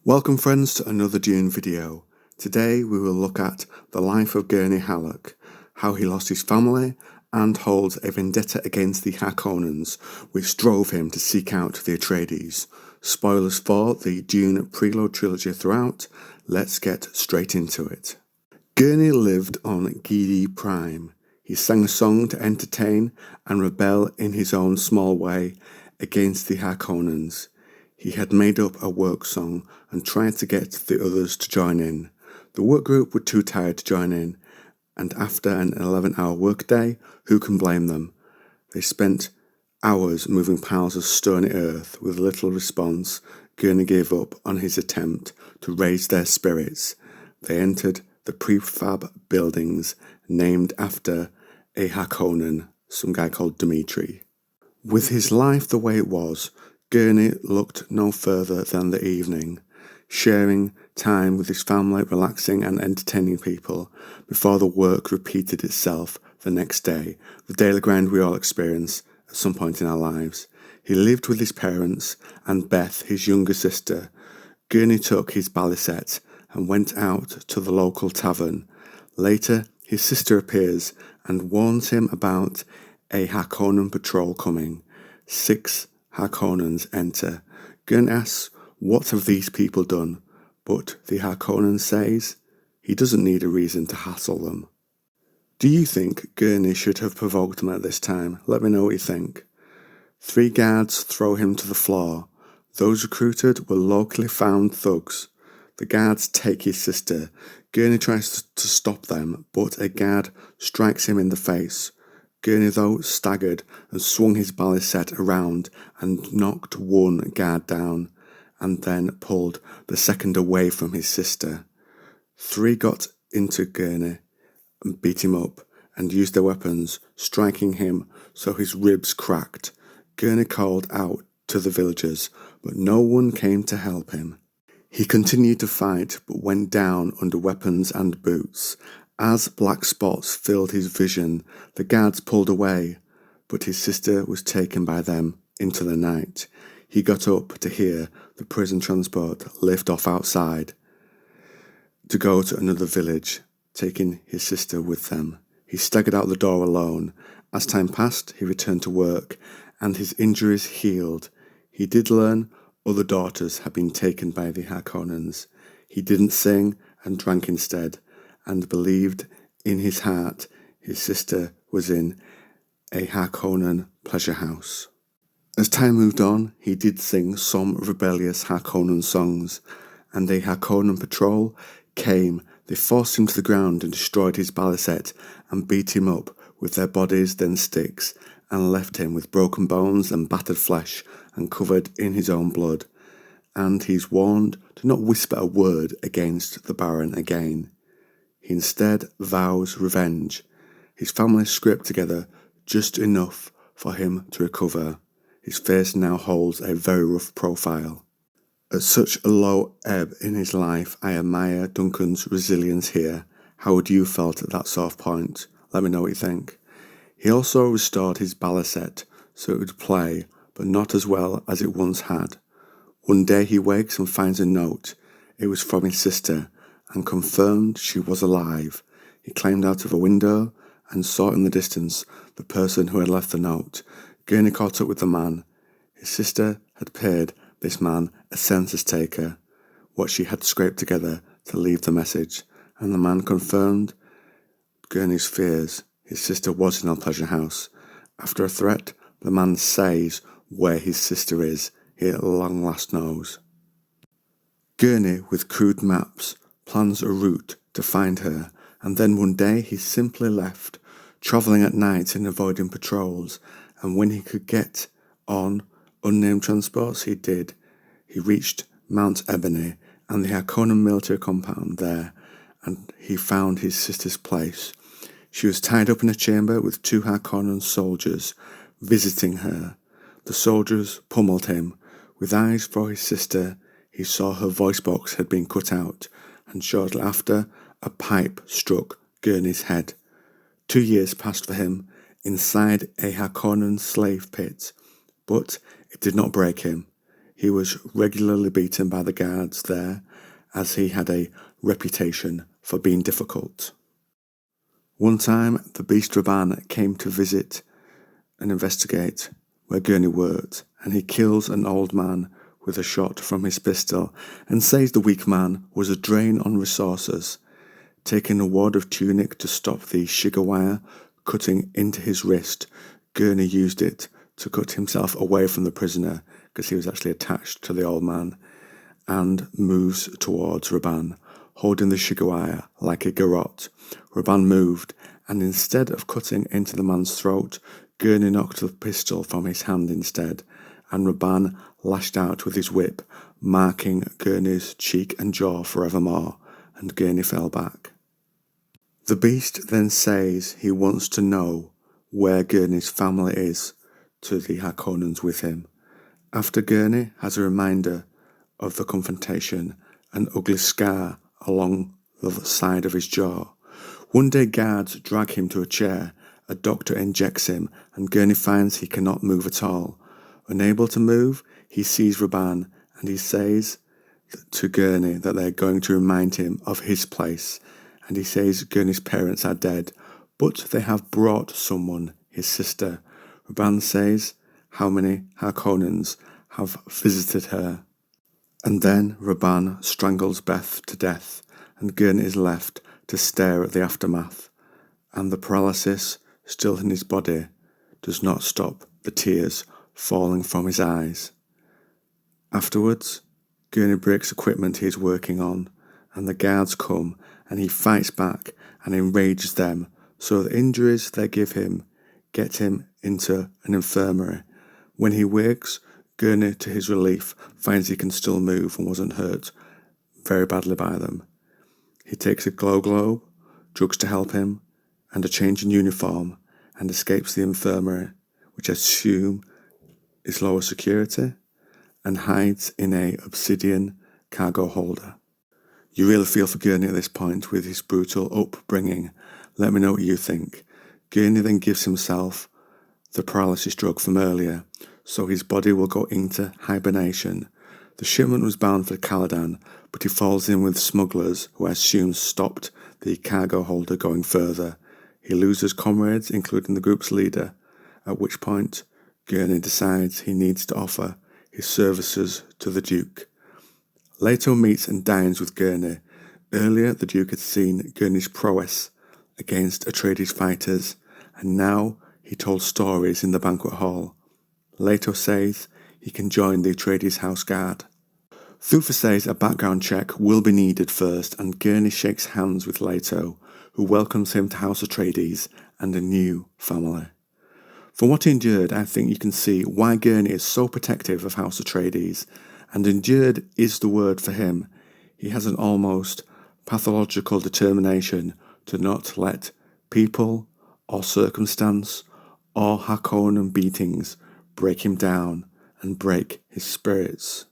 Welcome friends to another Dune video. Today we will look at the life of Gurney Halleck, how he lost his family and holds a vendetta against the Harkonnens, which drove him to seek out the Atreides. Spoilers for the Dune Prelude Trilogy throughout. Let's get straight into it. Gurney lived on Gidi Prime. He sang a song to entertain and rebel in his own small way against the Harkonnens. He had made up a work song and tried to get the others to join in. The work group were too tired to join in, and after an 11-hour workday, who can blame them? They spent hours moving piles of stony earth with little response. Gurney gave up on his attempt to raise their spirits. They entered the prefab buildings named after a Harkonnen, some guy called Dimitri. With his life the way it was, Gurney looked no further than the evening, sharing time with his family, relaxing and entertaining people, before the work repeated itself the next day, the daily grind we all experience at some point in our lives. He lived with his parents and Beth, his younger sister. Gurney took his balisette and went out to the local tavern. Later, his sister appears and warns him about a Harkonnen Patrol coming. 6 Harkonnens enter. Gurney asks, what have these people done? But the Harkonnen says he doesn't need a reason to hassle them. Do you think Gurney should have provoked them at this time? Let me know what you think. 3 guards throw him to the floor. Those recruited were locally found thugs. The guards take his sister. Gurney tries to stop them, but a guard strikes him in the face. Gurney, though, staggered and swung his balisette around and knocked one guard down, and then pulled the second away from his sister. 3 got into Gurney and beat him up and used their weapons, striking him so his ribs cracked. Gurney called out to the villagers, but no one came to help him. He continued to fight, but went down under weapons and boots. As black spots filled his vision, the guards pulled away, but his sister was taken by them into the night. He got up to hear the prison transport lift off outside to go to another village, taking his sister with them. He staggered out the door alone. As time passed, he returned to work, and his injuries healed. He did learn other daughters had been taken by the Harkonnens. He didn't sing and drank instead, and believed in his heart his sister was in a Harkonnen pleasure house. As time moved on, he did sing some rebellious Harkonnen songs, and a Harkonnen patrol came. They forced him to the ground and destroyed his balisette and beat him up with their bodies, then sticks, and left him with broken bones and battered flesh and covered in his own blood. And he's warned to not whisper a word against the Baron again. He instead vows revenge. His family scraped together just enough for him to recover. His face now holds a very rough profile. At such a low ebb in his life, I admire Duncan's resilience here. How would you felt at that sort of point? Let me know what you think. He also restored his balisette so it would play, but not as well as it once had. One day he wakes and finds a note. It was from his sister, and confirmed she was alive. He climbed out of a window and saw in the distance the person who had left the note. Gurney caught up with the man. His sister had paid this man a census taker what she had scraped together to leave the message, and the man confirmed Gurney's fears. His sister was in a pleasure house. After a threat, the man says where his sister is. He at long last knows. Gurney, with crude maps, plans a route to find her, and then one day he simply left, travelling at night and avoiding patrols, and when he could get on unnamed transports he did. He reached Mount Ebony and the Harkonnen military compound there, and he found his sister's place. She was tied up in a chamber with 2 Harkonnen soldiers visiting her. The soldiers pummeled him. With eyes for his sister, he saw her voice box had been cut out, and shortly after, a pipe struck Gurney's head. 2 years passed for him inside a Harkonnen slave pit, but it did not break him. He was regularly beaten by the guards there, as he had a reputation for being difficult. One time, the beast Rabban came to visit and investigate where Gurney worked, and he kills an old man with a shot from his pistol and says the weak man was a drain on resources. Taking a wad of tunic to stop the sugar wire cutting into his wrist, Gurney used it to cut himself away from the prisoner because he was actually attached to the old man, and moves towards Rabban, holding the sugar wire like a garrote. Rabban moved, and instead of cutting into the man's throat, Gurney knocked the pistol from his hand instead, and Rabban lashed out with his whip, marking Gurney's cheek and jaw forevermore, and Gurney fell back. The beast then says he wants to know where Gurney's family is to the Harkonnens with him. After Gurney has a reminder of the confrontation, an ugly scar along the side of his jaw. One day guards drag him to a chair, a doctor injects him, and Gurney finds he cannot move at all. Unable to move, he sees Rabban, and he says to Gurney that they are going to remind him of his place, and he says Gurney's parents are dead, but they have brought someone, his sister. Rabban says how many Harkonnens have visited her. And then Rabban strangles Beth to death, and Gurney is left to stare at the aftermath, and the paralysis still in his body does not stop the tears falling from his eyes. Afterwards, Gurney breaks equipment he is working on, and the guards come, and he fights back and enrages them, so the injuries they give him get him into an infirmary. When he wakes, Gurney, to his relief, finds he can still move and wasn't hurt very badly by them. He takes a glow globe, drugs to help him, and a change in uniform, and escapes the infirmary, which I assume is lower security, and hides in a obsidian cargo holder. You really feel for Gurney at this point with his brutal upbringing. Let me know what you think. Gurney then gives himself the paralysis drug from earlier, so his body will go into hibernation. The shipment was bound for Caladan, but he falls in with smugglers who I assume stopped the cargo holder going further. He loses comrades, including the group's leader, at which point Gurney decides he needs to offer his services to the Duke. Leto meets and dines with Gurney. Earlier, the Duke had seen Gurney's prowess against Atreides fighters, and now he told stories in the banquet hall. Leto says he can join the Atreides house guard. Thufir says a background check will be needed first, and Gurney shakes hands with Leto, who welcomes him to House Atreides and a new family. From what he endured, I think you can see why Gurney is so protective of House Atreides, and endured is the word for him. He has an almost pathological determination to not let people or circumstance or Harkonnen beatings break him down and break his spirits.